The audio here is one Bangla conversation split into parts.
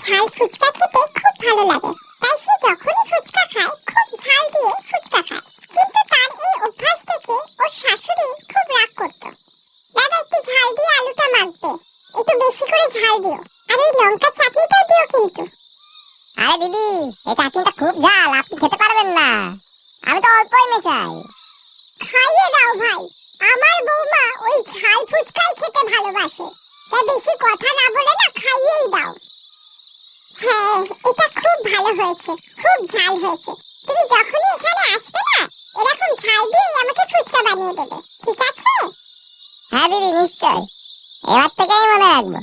ঝাল ফুচকা খেতে খুব ভালো লাগে, তাই সে যখনই ফুচকা খায় খুব ঝাল দিয়ে ফুচকা খায়। কিন্তু তার এই অভ্যাস দেখে ওর শাশুড়ি খুব রাগ করত। দাদা, একটু ঝাল দিয়ে আলুটা মাখবে, একটু বেশি করে ঝাল দিও, আর ওই লঙ্কা চাটনিটাও দিও কিন্তু। আরে দিদি, এই চাটনিটা খুব ঝাল, আপনি খেতে পারবেন না, আমি তো অল্পই মেশাই। খাইয়ে দাও ভাই, আমার বৌমা ওই ঝাল ফুচকাই খেতে ভালোবাসে, তাই বেশি কথা না বলে না খাইয়েই দাও। হ্যাঁ, এটা খুব ভালো হয়েছে, খুব ঝাল হয়েছে। তুমি যখনই এখানে আসবে না, এরকম ঝাল দিয়েই আমাকে ফুচকা বানিয়ে দেবে, ঠিক আছে? হ্যাঁ দিদি, নিশ্চয়, এবার থেকেই মনে রাখবো।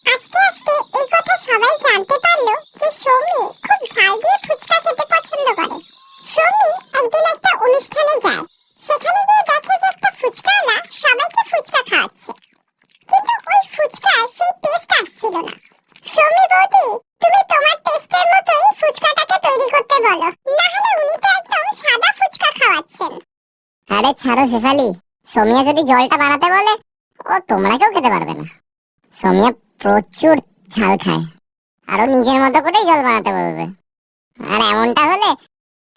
আস্তে আস্তে এই কথা সবাই জানতে পারলো যে সৌমি খুব ঝাল দিয়ে ফুচকা খেতে পছন্দ করে। সৌমি একদিন একটা অনুষ্ঠানে যায়, সেখানে গিয়ে দেখে যে একটা ফুচকাওয়ালা সবাইকে ফুচকা খাওয়াচ্ছে, কিন্তু ওই ফুচকা সেই টেস্ট আসছিল না। সৌমি বৌদি, তুমি তোমার টেস্টের মতোই ফুচকাটাকে তৈরি করতে বলো, না হলে উনি তো একদম সাদা ফুচকা খাওয়াচ্ছেন। আরে ছাড়ো শেফালি, সোমিয়া যদি জলটা বানাতে বলে, ও তোমরা কেউ খেতে পারবে না। সোমিয়া প্রচুর ঝাল খায়, আর ও নিজের মতো করেই জল বানাতে বলবে, আর এমনটা হলে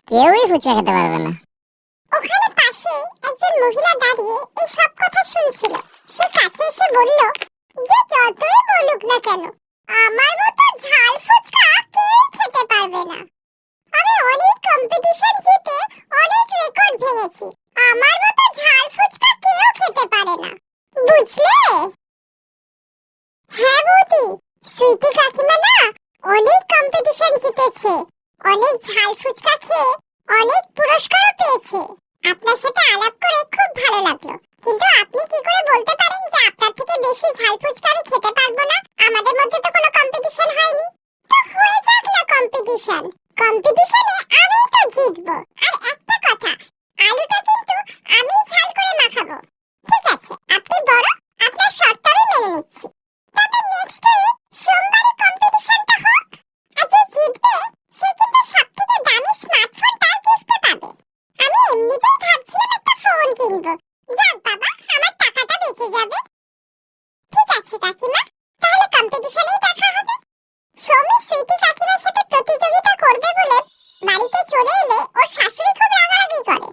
কেউই ফুচকা খেতে পারবে না। ওখানে পাশে একজন মহিলা দাঁড়িয়ে এই সব কথা শুনছিল। সে কাছে এসে বলল, যে যতই বলুক না কেন, আমার মতো ঝাল ফুচকা কেউই খেতে পারবে না। আমি অনেক কম্পিটিশন জিতে অনেক রেকর্ড ভেঙেছি, আমার মতো ঝাল ফুচকা কেউ খেতে পারে না, বুঝলে? হ্যাঁ বৌদি, সুইটি কাকিমা না অনেক কম্পিটিশন জিতেছে, অনেক ঝাল ফুচকা খেয়ে অনেক পুরস্কারও পেয়েছে। আপনার সাথে আলাপ করে খুব ভালো লাগলো, কিন্তু আপনি কি করে বলতে পারেন যে আপনার থেকে বেশি ঝাল ফুচকা আমি খেতে পারবো না? আমাদের মধ্যে তো কোনো কম্পিটিশন হয়নি। তো হয়ে যাক না কম্পিটিশন, কম্পিটিশনে আমিই তো জিতবো। আর একটা কথা, আলুটা কিন্তু আমি ঝাল করে মাখাবো, ঠিক আছে? আপনি বড়, আপনার শর্ত আমি মেনে নিচ্ছি। তবে নেক্সট উইক সোমবারে কম্পিটিশনটা হোক, আর যে জিতবে সে কিন্তু সবথেকে দামি স্মার্টফোনটা গিফটে পাবে। আমি এমনিতেই ভাবছিলাম একটা ফোন কিনবো, যাক বাবা, আমার টাকাটা বেঁচে যাবে। ঠিক আছে কাকিমা, তাহলে কম্পিটিশনেই দেখা হবে। সৌমি সুইটি কাকিমার সাথে প্রতিযোগিতা করবে বলে বাড়িতে চলে এলে ওর শাশুড়ি খুব রাগারাগি করে।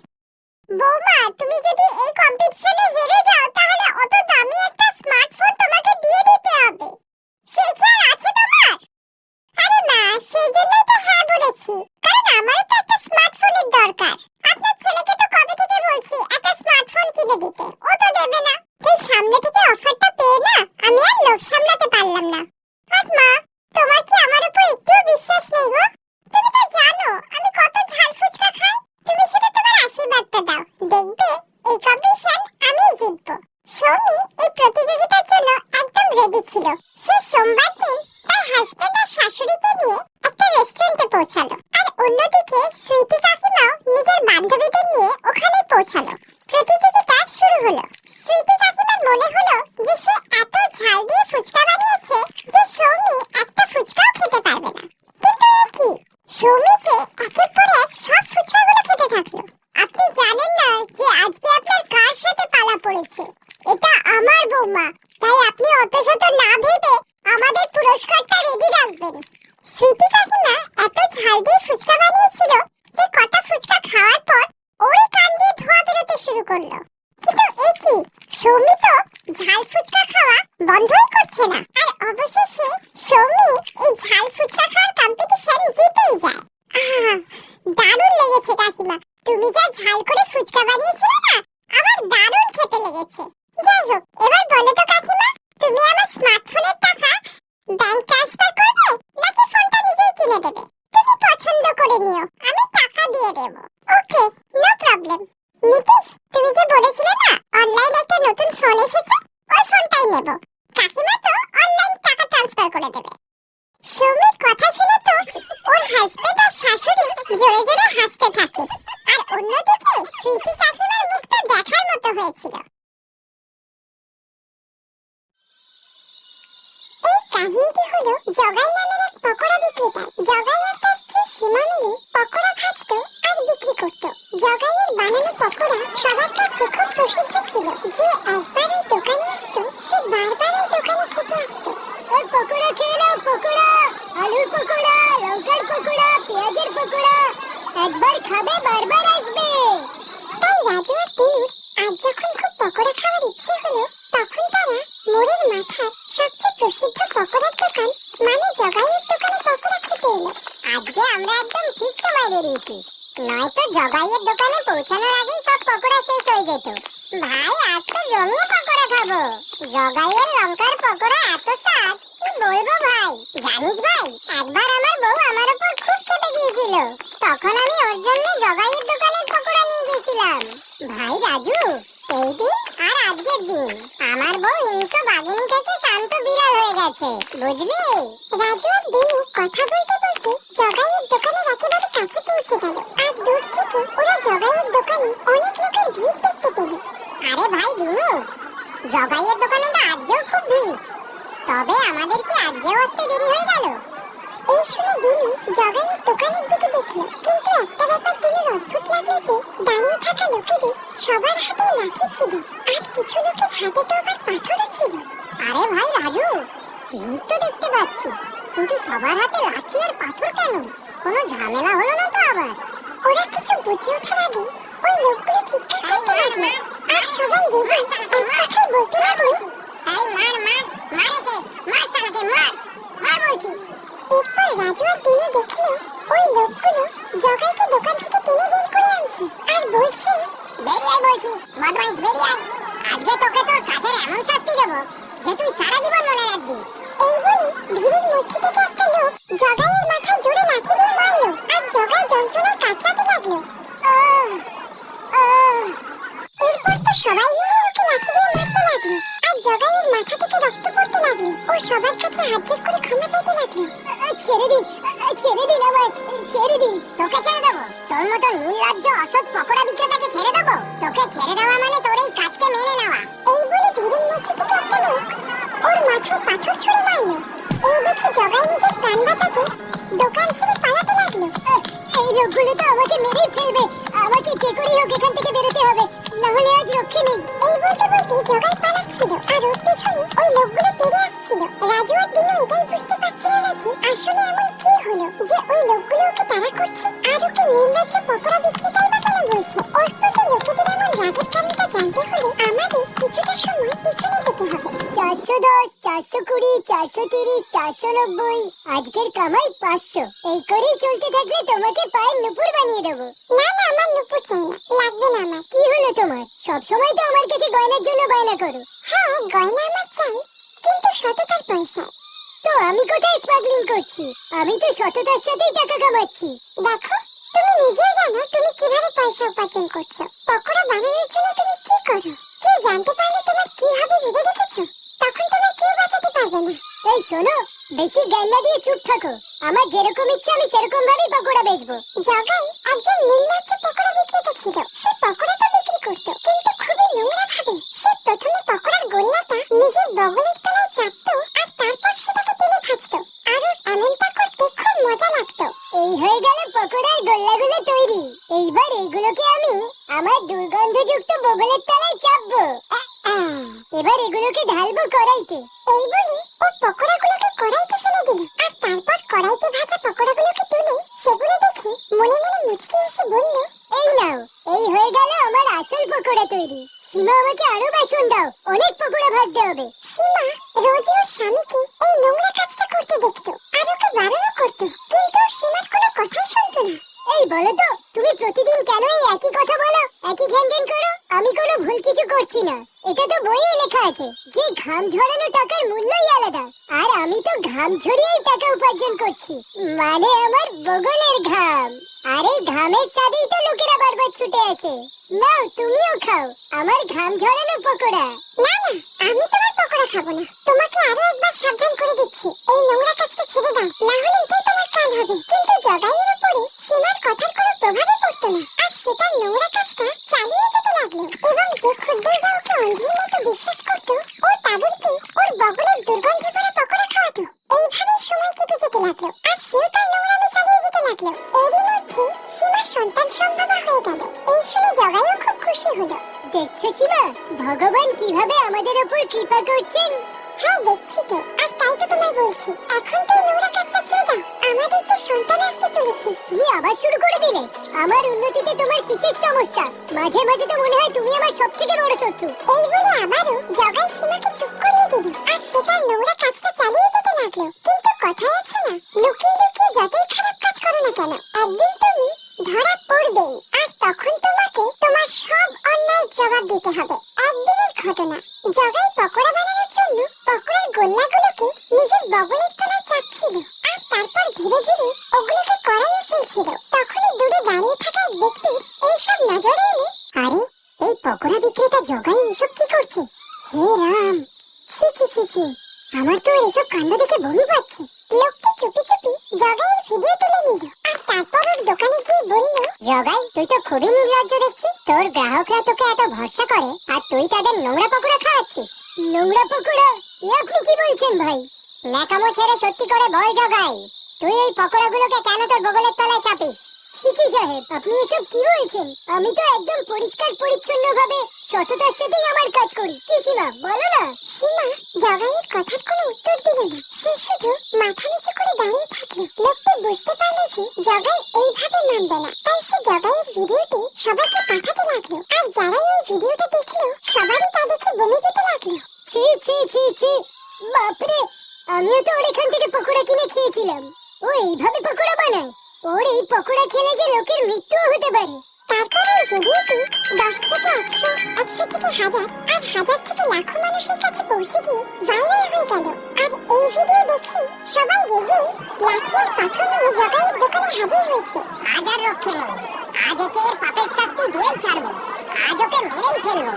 বৌমা, তুমি যদি এই কম্পিটিশনে হেরে যাও তাহলে অত দামি একটা স্মার্টফোন তোমাকে দিয়ে দিতে হবে, সে খেয়াল আছে তোমার? আরে মা, সেই জন্যই তো হ্যাঁ বলেছি, কারণ আমারও তো একটা স্মার্টফোনের দরকার। আপনার ছেলেকে তো কবে থেকে বলছি একটা স্মার্টফোন কিনে দিতে, ও তো দেবে না। তাই সামনে থেকে অফারটা পেয়ে না আমি আর লোভ সামলাতে পারলাম না। আর মা, তোমার কি আমার উপর একটুও বিশ্বাস নেই গো? তুমি তো জানো আমি কত ঝাল ফুচকা খাই। তুমি শুধু তোমার আশীর্বাদটা দাও, দেখবে এই কম্পিটিশন আমিই জিতবো। সৌমি এই প্রতিযোগিতার জন্য একদম রেডি ছিল। সে সোমবার দিন তার হাজবেন্ড আর শাশুড়িকে নিয়ে একটা রেস্টুরেন্টে পৌঁছালো, আর অন্যদিকে সুইটি কাকিমাও নিজের বান্ধবীদের নিয়ে ওখানে পৌঁছালো। প্রতিযোগিতা শুরু হলো। সুইটি কাকিমার মনে হলো যে সে এত ঝাল দিয়ে ফুচকা বানিয়েছে যে সৌমি একটা ফুচকাও খেতে পারবে না। কিন্তু এ কি, সৌমি যে একের পর এক সব ফুচকাগুলো খেতে থাকলো। আপনি জানেন না যে আজকে আপনার কার সাথে পালা পড়েছে? এটা আমার বৌমা, তাই আপনি অত শত না ভেবে আমাদের পুরস্কারটা রেডি রাখবেন। সুইটি কাকিমা এত ঝাল দিয়ে ফুচকা বানিয়েছিল যে কটা ফুচকা খাওয়ার পর ওরই কান দিয়ে ধোঁয়া বেরোতে শুরু করলো। কিন্তু এ কি, সৌমি তো ঝাল ফুচকা খাওয়া বন্ধই করছে না। আর অবশেষে সৌমি এই ঝাল ফুচকা খাওয়ার কম্পিটিশন জিতেই যায়। দারুণ লেগেছে কাকিমা, তুমি যা ঝাল করে ফুচকা বানিয়েছিলে না, আমার দারুণ খেতে লেগেছে। যাই হোক, এবার বলো তো কাকিমা, তুমি আমার স্মার্টফোনের টাকা ব্যাংক ট্রান্সফার করবে নাকি ফোনটা নিজেই কিনে দেবে? তুমি পছন্দ করে নিও, আমি টাকা দিয়ে দেব। ওকে, নো প্রবলেম। নীতিশ, তুমি যে বলেছিলে না অনলাইন একটা নতুন ফোন এসেছে, ওই ফোনটাই নেব। কাকিমা তো অনলাইন টাকা ট্রান্সফার করে দেবে। সৌমির কথা শুনে তো ওর হাজবেন্ড আর শাশুড়ি জোরে জোরে হাসতে থাকে, আর অন্যদিকে সুইটি কাকিমার মুখটা দেখার মতো হয়েছিল। এই কাহিনীটি হলো জগাই নামের এক পকোড়া বিক্রেতার। জগাই আর তার স্ত্রী সীমা মিলে পকোড়া ভাজতো আর বিক্রি করত। জগাইয়ের বানানো পকোড়া সবার কাছে খুব প্রসিদ্ধ ছিল। যে একবার ওই দোকানে আসতো সে বারবার ওই দোকানে খেতে আসতো। ওই পকোড়া খেয়ে নাও, পকোড়া। একবার খাবে বারবার আসবে। তাই রাজু আর টিনুর আজ যখন খুব পকোড়া খাওয়ার ইচ্ছে হলো, তখন তারা মোড়ের মাথার সবচেয়ে প্রসিদ্ধ পকোড়ার দোকান মানে জগাইয়ের দোকানে পকোড়া খেতে এলো। আজকে আমরা একদম ঠিক সময় বেরিয়েছি, নয়তো জগাইয়ের দোকানে পৌঁছানোর আগেই সব পকোড়া শেষ হয়ে যেত। ভাই আজ তো জমিয়ে পকোড়া খাবো। জগাইয়ের লঙ্কার পকোড়া এত স্বাদ, কি বলবো ভাই। জানিস ভাই, একবার আমার বউ আমার উপর খুব খেপে গিয়েছিল, তখন আমি ওর জন্য জগাইয়ের দোকানের পকোড়া নিয়ে গেছিলাম। ভাই রাজু, সেই দিন আর আজকের দিন আমার বউ হিংস্র বাঘিনী থেকে শান্ত বিড়াল হয়ে গেছে, বুঝলি? রাজু আর দিনু কথা বলতে বলতে জগাইয়ের দোকানের একেবারে কাছে পৌঁছে গেল। আর দূর থেকে ওরা জগাইয়ের দোকানে অনেক লোকের ভিড় দেখতে পেল। আরে ভাই দিনু, জগাইয়ের দোকানে তো আজকেও খুব ভিড়, তবে আমাদের কি আজকেও আসতে দেরি হয়ে গেল? এই শুনে দিনু জগাইয়ের দোকানের দিকে দেখলো, কিন্তু একটা ব্যাপার দিনুর অদ্ভুত লাগলো যে দাঁড়িয়ে থাকা লোকেদের সবার হাতে লাঠি ছিল, আর কিছু লোকের হাতে তো আবার পাথরও ছিল। আরে ভাই রাজু, ভিড় তো দেখতে পাচ্ছি, কিন্তু সবার হাতে লাঠি আর পাথর কেন? কোনো ঝামেলা হলো না তো আবার? ওরা কিছু বুঝে ওঠার আগে ওই লোকগুলো চিৎকার করতে লাগলো, আর সবাই রেগে এক কথায় বলতে লাগলো, এই মার মার মার একে, মার শালাকে মার মার বলছি। এরপর রাজু আর দিনু দেখলো ওই লোকগুলো জগাইকে দোকান থেকে টেনে বের করে আনছে, আর বলছে, বেরিয়ে আয় বলছি বদমাইশ, বেরিয়ে আয়, আজকে তোকে তোর কাজের এমন শাস্তি দেবো যে তুই সারা জীবন মনে রাখবি। এই বলে ভিড়ের মধ্যে থেকে একটা লোক জগাইয়ের মাথায় জোরে লাঠি দিয়ে মারলো, আর জগাই যন্ত্রণায় কাতরাতে লাগলো। এরপর তো সবাই মিলে ওকে লাঠি দিয়ে মারতে লাগলো, আর জগাইয়ের মাথা থেকে রক্ত পড়তে লাগলো। ও সবার কাছে হাত জোড় করে ক্ষমা চাইতে লাগলো। ছেড়ে দিন, ছেড়ে দিন আমায়, ছেড়ে দিন। তোকে ছেড়ে দেবো? তোর মতো নির্লজ্জ অসৎ পকোড়া বিক্রেতাকে ছেড়ে দেবো? তোকে ছেড়ে দেওয়া মানে তোর এই কাজকে মেনে নেওয়া। এই বলে ভিড়ের মধ্যে থেকে একটা লোক ওর মাথায় পাথর ছুঁড়ে মারলো। এই দেখে জগাই নিজের প্রাণ বাঁচাতে দোকান ছেড়ে পালাতে লাগলো। এই লোকগুলো তো আমাকে মেরেই ফেলবে, আমাকে যে করেই হোক এখান থেকে বেরোতে হবে, না হলে আজ রক্ষে নেই। এই বলতে বলতে জগাই পালাচ্ছিল, আর ওর পেছনে ওই লোকগুলো তেড়ে আসছিল। রাজু আর দিনু এটাই বুঝতে পারছিল না যে আসলে এমন কি হলো যে ওই লোকগুলো ওকে তাড়া করছে, আর ওকে নির্লজ্জ পকোড়া বিক্রেতাই বা কেন বলছে। ওর প্রতি লোকেদের এমন রাগের কারণটা জানতে হলে আমাদের কিছুটা সময় পিছনে যেতে হবে। 410, 420, 430, 490, আজকের কামাই 500। এই করেই চলতে থাকলে তোমাকে পায়ের নুপুর বানিয়ে দেবো। না না, আমার নুপুর চাই না, লাগবে না আমার। কি হলো তোমার? সব সময় তো আমার কাছে গয়নার জন্য বায়না করো। হ্যাঁ, গয়না আমার চাই, কিন্তু সততার পয়সায়। তো আমি কোথায় স্মাগলিং করছি? আমি তো সততার সাথেই টাকা কামাচ্ছি। দেখো, তুমি নিজেও জানো তুমি কিভাবে পয়সা উপার্জন করছো। পকোড়া বানানোর জন্য তুমি কি করো, কেউ জানতে পারলে তোমার কি হবে ভেবে দেখেছো? তখন তোমার কেউ বাঁচাতে পারবে না। এই শোনো, বেশি জ্ঞান না দিয়ে চুপ থাকো। আমার যেরকম ইচ্ছে আমি সেরকম ভাবেই পকোড়া বেচবো। জগাই একজন নির্লজ্জ পকোড়া বিক্রেতা ছিল। সে পকোড়া তো বিক্রি করতো, কিন্তু খুবই নোংরা ভাবে। সে প্রথমে পকোড়ার গোল্লাটা নিজের বগলের তলায় চাপতো, আর তারপর সেটাকে তেলে ভাজতো, আর ওর এমনটা করতে খুব মজা লাগতো। এই হয়ে গেল পকোড়ার গোল্লাগুলো তৈরি। এইবার এইগুলোকে আমি আমার দুর্গন্ধযুক্ত বগলের তলায় চাপবো। এবার এগুলোকে ঢালবো কড়াইতে। এই বলে ও পকোড়াগুলোকে কড়াইতে ফেলে দিল, আর তারপর কড়াইতে ভাজা পকোড়াগুলোকে তুলে সেগুলো দেখে মনে মনে মুচকি এসে বলল, এই নাও, এই হয়ে গেল আমার আসল পকোড়া তৈরি। সীমা, আমাকে আরো বেসন দাও, অনেক পকোড়া ভাজতে হবে। সীমা রোজ ওর স্বামীকে এই নোংরা কাজটা করতে দেখতো, আর ওকে বারণও করতো, কিন্তু সীমার কোনো কথাই শুনতো না। এই বলো তো, তুমি প্রতিদিন কেন এই একই কথা বলো, একই ঘ্যান ঘ্যান করো? আমি কোনো ভুল কিছু করছি না, এটা তো বইয়ে লেখা আছে যে ঘাম ঝরানো টাকার মূল্যই আলাদা। আর আমি তো ঘাম ঝরিয়েই টাকা উপার্জন করছি, মানে আমার বগলের ঘাম। আর এই ঘামের স্বাদেই তো লোকেরা বারবার ছুটে আসে। নাও, তুমিও খাও আমার ঘাম ঝরানো পকোড়া। না না, আমি তোমার পকোড়া খাবো না। তোমাকে আরো একবার সাবধান করে দিচ্ছি, এই নোংরা কাজটা ছেড়ে দাও, না হলে এটাই তোমার কাল হবে। কিন্তু জগাইয়ের উপরে সীমার কথার কোনো প্রভাবই পড়তো না, আর সেটা নোংরা কাজটা চালিয়ে যেতে লাগলো। এবং যে ক্ষুদ্ররা ওকে অন্ধের মতো বিশ্বাস করতো, ও তাদেরকে ওর বগলের দুর্গন্ধে ভরা পকোড়া খাওয়াতো। এইভাবেই সময় কেটে যেতে লাগলো, আর সেও তার নোংরামি চালিয়ে যেতে লাগলো। এরই মধ্যে সীমা সন্তান সম্ভবা হয়ে গেল। এই শুনে জগাইও খুব খুশি হলো। দেখছো সীমা, ভগবান কিভাবে আমাদের উপর কৃপা করছেন। হ্যাঁ, দেখছি তো, আর তাই তো তোমায় বলছি, এখন তো এই নোংরা কাজটা ছেড়ে দাও, আমাদের যে সন্তান আসতে চলেছে। তুমি আবার শুরু করে দিলে। আমার উন্নতিতে তোমার কিসের সমস্যা? মাঝে মাঝে তো মনে হয় তুমি আমার সবথেকে বড় শত্রু। এই বলে আবারও জগাই সীমাকে চুপ করিয়ে দিল আর সে তার নোংরা কাজটা চালিয়ে যেতে লাগলো। কিন্তু কথাই আছে না, লুকিয়ে লুকিয়ে যতই খারাপ কাজ করো না কেন, একদিন তুমি ধরা পড়বেই। আর তখন তোমাকে তোমার সব অন্যায়ের জবাব দিতে হবে। একদিনের ঘটনা, জগাই পকোড়া বানানোর জন্য পকোড়ার গোল্লাগুলোকে নিজের বগলের তলায় চাপছিল আর তারপর ধীরে ধীরে ওগুলোকে কড়াইয়ে ফেলছিল। তখনই দূরে দাঁড়িয়ে থাকা এক ব্যক্তির এইসব নজরে এলে, আরে এই পকোড়া বিক্রেতা জগাই এসব কি করছে? হে রাম, ছি ছি ছি ছি, আমার তো এসব কাণ্ড দেখে বমি পাচ্ছে। লোকটি চুপি চুপি জগাইয়ের ভিডিও তুলে নিল আর তারপর ওর দোকানে গিয়ে বলল, জগাই, তুই তো খুবই নির্লজ্জ দেখছি। তোর গ্রাহকরা তোকে এত ভরসা করে আর তুই তাদের নোংরা পকোড়া খাওয়াচ্ছিস। নোংরা পকোড়া? এ আপনি কি বলছেন ভাই? ন্যাকামো ছেড়ে সত্যি করে বল জগাই, তুই এই পকোড়াগুলোকে কেন তোর বগলের তলায় চাপিস? ছিছি সাহেব, আপনি এসব কি বলছেন? আমি তো একদম পরিষ্কার পরিচ্ছন্ন ভাবে সততার সাথেই আমার কাজ করি। কি সীমা, বলো না। সীমা জগাইয়ের কথার কোনো উত্তর দিল না। সে শুধু মাথা নিচু করে দাঁড়িয়ে থাকলো। লোকটি বুঝতে পারলো যে জগাই এইভাবে মানবে না, তাই সে জগাইয়ের ভিডিওটি সবাইকে পাঠাতে লাগলো। আর যারাই ওই ভিডিওটা দেখলো সবারই তা দেখে বমি পেতে লাগলো। ছি ছি ছি ছি, বাপরে, আমিও তো ওর এখান থেকে পকোড়া কিনে খেয়েছিলাম। ও এইভাবে পকোড়া বানায়? ওর এই পকোড়া খেলে যে লোকের মৃত্যুও হতে পারে। তারপর ওই ভিডিওটি 10 থেকে 100, 100 থেকে 1000 আর 1000 থেকে লাখো মানুষের কাছে পৌঁছে গিয়ে ভাইরাল হয়ে গেল। আর এই ভিডিও দেখে সবাই রেগে লাঠি আর পাথর নিয়ে জগাইয়ের দোকানে হাজির হয়েছে। আজ আর রক্ষে নেই, আজ একে এর পাপের শাস্তি দিয়েই ছাড়বো। আজ ওকে মেরেই ফেলবো।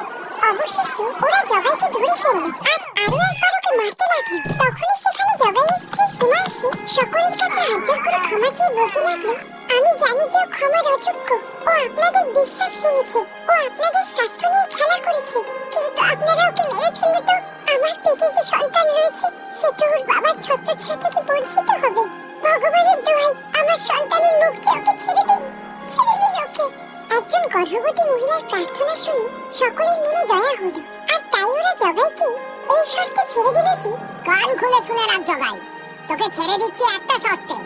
অবশেষে ওরা জগাইকে ধরে ফেললো আর আরো একবার ওকে মারতে লাগলো। তখনই সেখানে জগাইয়ের স্ত্রী সীমা এসে সকলের কাছে হাত জোর করে ক্ষমা চেয়ে বলতে লাগলো, আমি জানি যে ও ক্ষমার অযোগ্য। ও আপনাদের বিশ্বাস ভেঙেছে, ও আপনাদের স্বাস্থ্য নিয়ে খেলা করেছে। কিন্তু আপনারা ওকে মেরে ফেললে তো আমার পেটে যে সন্তান রয়েছে সে তো ওর বাবার ছত্রছায়া থেকে বঞ্চিত হবে। ভগবানের দোহাই, আমার সন্তানের মুখ দিয়ে ওকে ছেড়ে দিন, ছেড়ে দিন ওকে। একজন গর্ভবতী মহিলার প্রার্থনা শুনে সকলের মনে দয়া হলো আর তাই ওরা জগাইকে এই শর্তে ছেড়ে দিল যে, কান খুলে শুনে রাখ জগাই, তোকে ছেড়ে দিচ্ছি একটা শর্তে।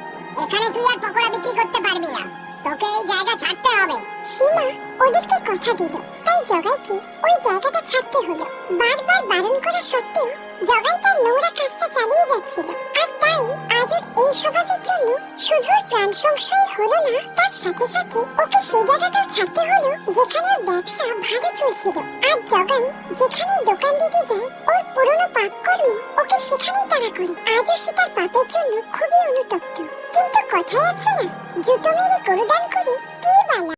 এখানে তুই আর পকোড়া বিক্রি করতে পারবি না, তোকে এই জায়গা ছাড়তে হবে। সীমা ওদেরকে কথা দিল, তাই জগাইকে ওই জায়গাটা ছাড়তে হলো। বারবার বারণ করা সত্ত্বেও জগাই তার নোংরা কাজটা চালিয়ে যাচ্ছিল। আর তাই আজ ওর এই স্বভাবের জন্য শুধু ওর প্রাণ সংশয় হলো না, তার সাথে সাথে ওকে সেই জায়গাটাও ছাড়তে হলো যেখানে ওর ব্যবসা ভালো চলছিল। আর জগাই যেখানে দোকান দিতে যায় ওর পুরনো পাপ কর্ম ওকে সেখানেই তাড়া করে। আজও সে তার পাপের জন্য খুবই অনুতপ্ত। কিন্তু কথাই আছে না, জুতো মেরে গরুদান করে কি বালা।